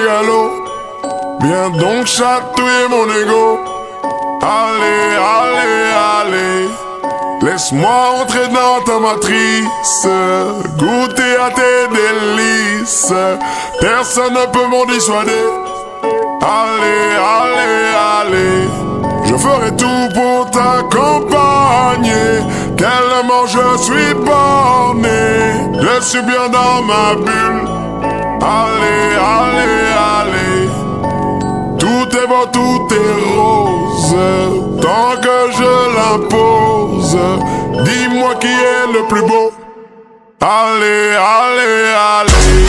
mégalo. Viens donc chatouiller mon ego. Allez, allez, allez. Laisse-moi entrer dans ta matrice, goûter à tes délices. Personne ne peut m'en dissuader. Allez, allez, allez. Je ferai tout pour t'accompagner. Tellement je suis borné, je suis bien dans ma bulle. Allez, allez, allez. Tout est beau, tout est rose. Tant que je l'impose, dis-moi qui est le plus beau. Allez, allez, allez.